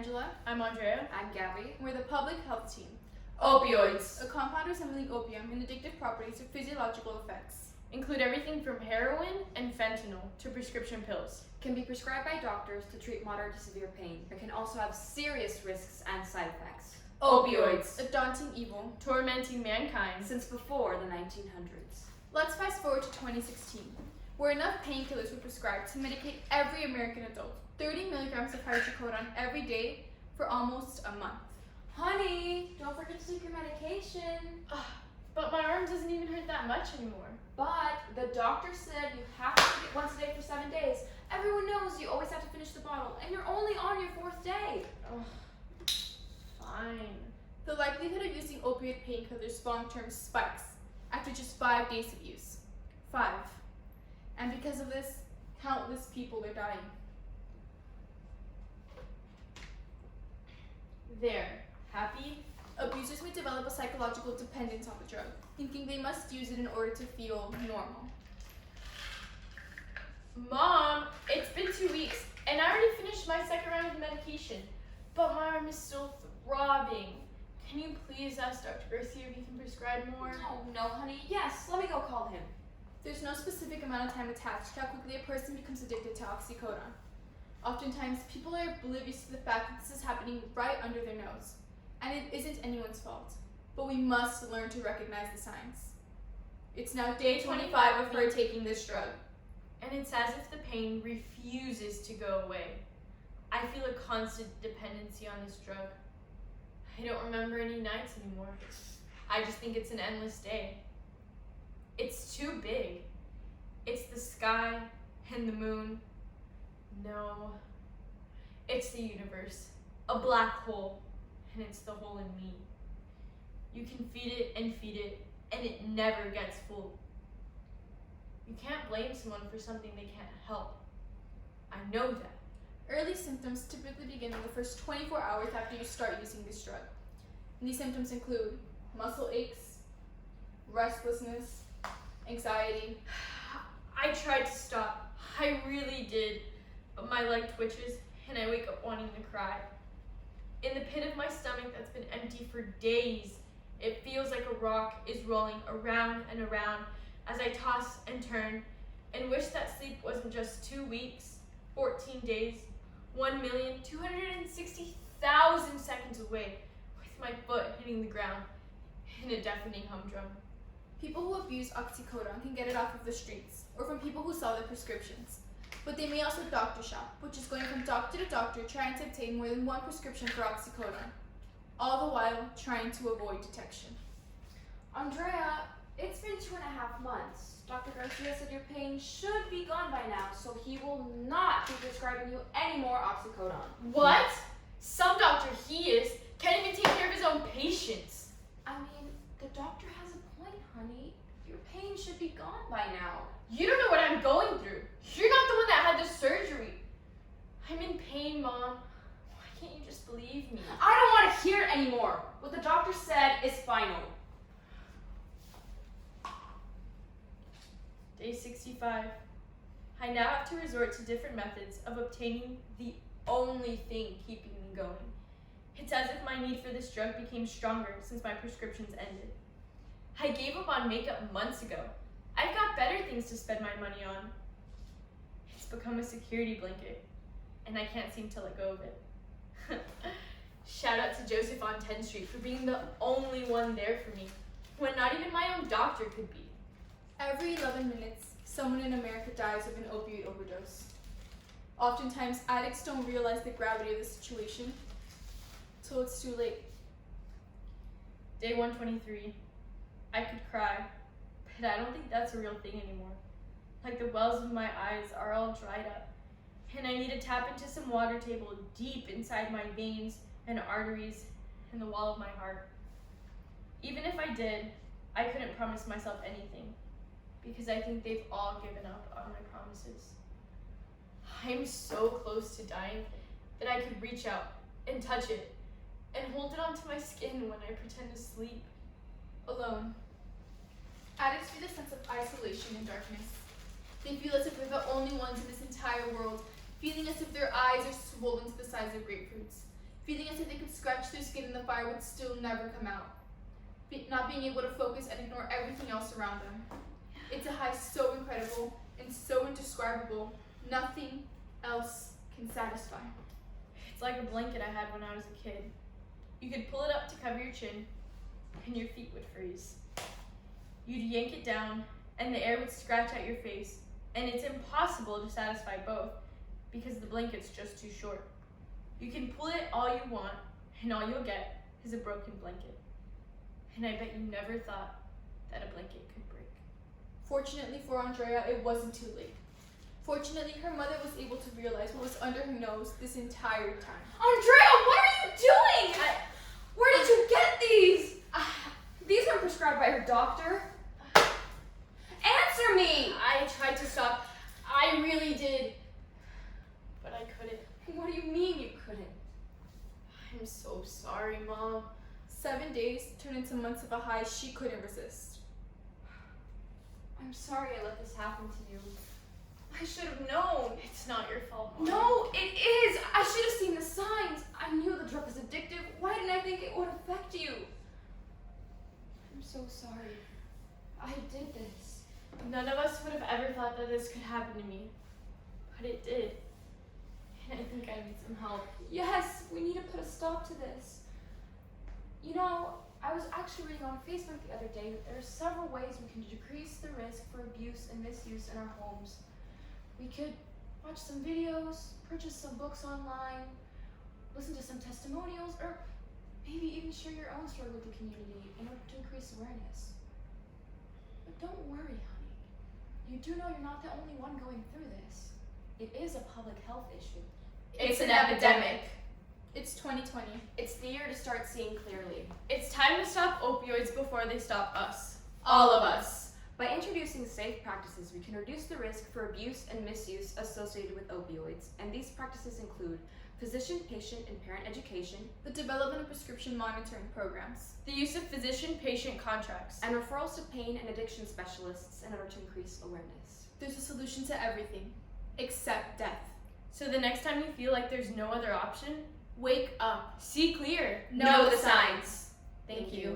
Angela. I'm Andrea. I'm Gabby. We're the public health team. Opioids A compound resembling opium in addictive properties or physiological effects. include everything from heroin and fentanyl to prescription pills. Can be prescribed by doctors to treat moderate to severe pain, but can also have serious risks and side effects. Opioids. A daunting evil. Tormenting mankind. Since before the 1900s. Let's fast forward to 2016, where enough painkillers were prescribed to medicate every American adult, 30 milligrams of hydrocodone every day for almost a month. Honey, don't forget to take your medication. But my arm doesn't even hurt that much anymore. But the doctor said you have to take it once a day for 7 days. Everyone knows you always have to finish the bottle, and you're only on your 4th day. Fine. The likelihood of using opioid painkillers long-term spikes after just 5 days of use. 5. And because of this, countless people are dying. There. Happy? Abusers may develop a psychological dependence on the drug, thinking they must use it in order to feel normal. Mom, it's been 2 weeks, and I already finished my second round of medication, but my arm is still throbbing. Can you please ask Dr. Garcia if he can prescribe more? No, honey. Yes, let me go call him. There's no specific amount of time attached to how quickly a person becomes addicted to oxycodone. Oftentimes, people are oblivious to the fact that this is happening right under their nose. And it isn't anyone's fault, but we must learn to recognize the signs. It's now day 25 of her taking this drug. And it's as if the pain refuses to go away. I feel a constant dependency on this drug. I don't remember any nights anymore. I just think it's an endless day. It's too big. It's the sky and the moon. No, it's the universe, a black hole, and it's the hole in me. You can feed it, and it never gets full. You can't blame someone for something they can't help. I know that. Early symptoms typically begin in the first 24 hours after you start using this drug. And these symptoms include muscle aches, restlessness, anxiety. I tried to stop. I really did. But my leg twitches, and I wake up wanting to cry. In the pit of my stomach that's been empty for days, it feels like a rock is rolling around and around as I toss and turn and wish that sleep wasn't just 2 weeks, 14 days, 1,260,000 seconds away, with my foot hitting the ground in a deafening humdrum. People who abuse oxycodone can get it off of the streets or from people who sell their prescriptions. But they may also doctor shop, which is going from doctor to doctor trying to obtain more than one prescription for oxycodone, all the while trying to avoid detection. Andrea, it's been 2.5 months. Dr. Garcia said your pain should be gone by now, so he will not be prescribing you any more oxycodone. What? Some doctor he is can't even take care of his own patients. I mean, the doctor has a point, honey. Your pain should be gone by now. You don't know what I'm going through. You're not the one that had the surgery. I'm in pain, Mom. Why can't you just believe me? I don't want to hear it anymore. What the doctor said is final. Day 65. I now have to resort to different methods of obtaining the only thing keeping me going. It's as if my need for this drug became stronger since my prescriptions ended. I gave up on makeup months ago. I've got better things to spend my money on. It's become a security blanket, and I can't seem to let go of it. Shout out to Joseph on 10th Street for being the only one there for me, when not even my own doctor could be. Every 11 minutes, someone in America dies of an opioid overdose. Oftentimes, addicts don't realize the gravity of the situation till it's too late. Day 123. I could cry, but I don't think that's a real thing anymore. Like the wells of my eyes are all dried up, and I need to tap into some water table deep inside my veins and arteries and the wall of my heart. Even if I did, I couldn't promise myself anything, because I think they've all given up on my promises. I'm so close to dying that I could reach out and touch it and hold it onto my skin when I pretend to sleep. Alone. Addicts feel a sense of isolation and darkness. They feel as if they're the only ones in this entire world, feeling as if their eyes are swollen to the size of grapefruits, feeling as if they could scratch their skin and the fire would still never come out. Not being able to focus and ignore everything else around them. It's a high so incredible and so indescribable, nothing else can satisfy. It's like a blanket I had when I was a kid. You could pull it up to cover your chin, and your feet would freeze. You'd yank it down, and the air would scratch at your face, and it's impossible to satisfy both because the blanket's just too short. You can pull it all you want, and all you'll get is a broken blanket. And I bet you never thought that a blanket could break. Fortunately for Andrea, it wasn't too late. Fortunately, her mother was able to realize what was under her nose this entire time. Andrea, what are you doing? Where did you get these? These weren't prescribed by her doctor. Answer me! I tried to stop. I really did. But I couldn't. What do you mean you couldn't? I'm so sorry, Mom. 7 days turned into months of a high she couldn't resist. I'm sorry I let this happen to you. I should have known. It's not your fault, Mom. No, it is! I should have seen the signs. I knew the drug was addictive. Why didn't I think it would affect you? I'm so sorry. I did this. None of us would have ever thought that this could happen to me. But it did. And I think I need some help. Yes, we need to put a stop to this. You know, I was actually reading on Facebook the other day that there are several ways we can decrease the risk for abuse and misuse in our homes. We could watch some videos, purchase some books online, listen to some testimonials, or maybe even share your own story with the community in order to increase awareness. But don't worry, honey. You do know you're not the only one going through this. It is a public health issue. It's an epidemic. It's 2020. It's the year to start seeing clearly. It's time to stop opioids before they stop us. All of us. By introducing safe practices, we can reduce the risk for abuse and misuse associated with opioids, and these practices include physician, patient, and parent education, The development of prescription monitoring programs, The use of physician-patient contracts. and referrals to pain and addiction specialists in order to increase awareness. There's a solution to everything, except death. So the next time you feel like there's no other option, Wake up. see clear. Know the signs. Thank you.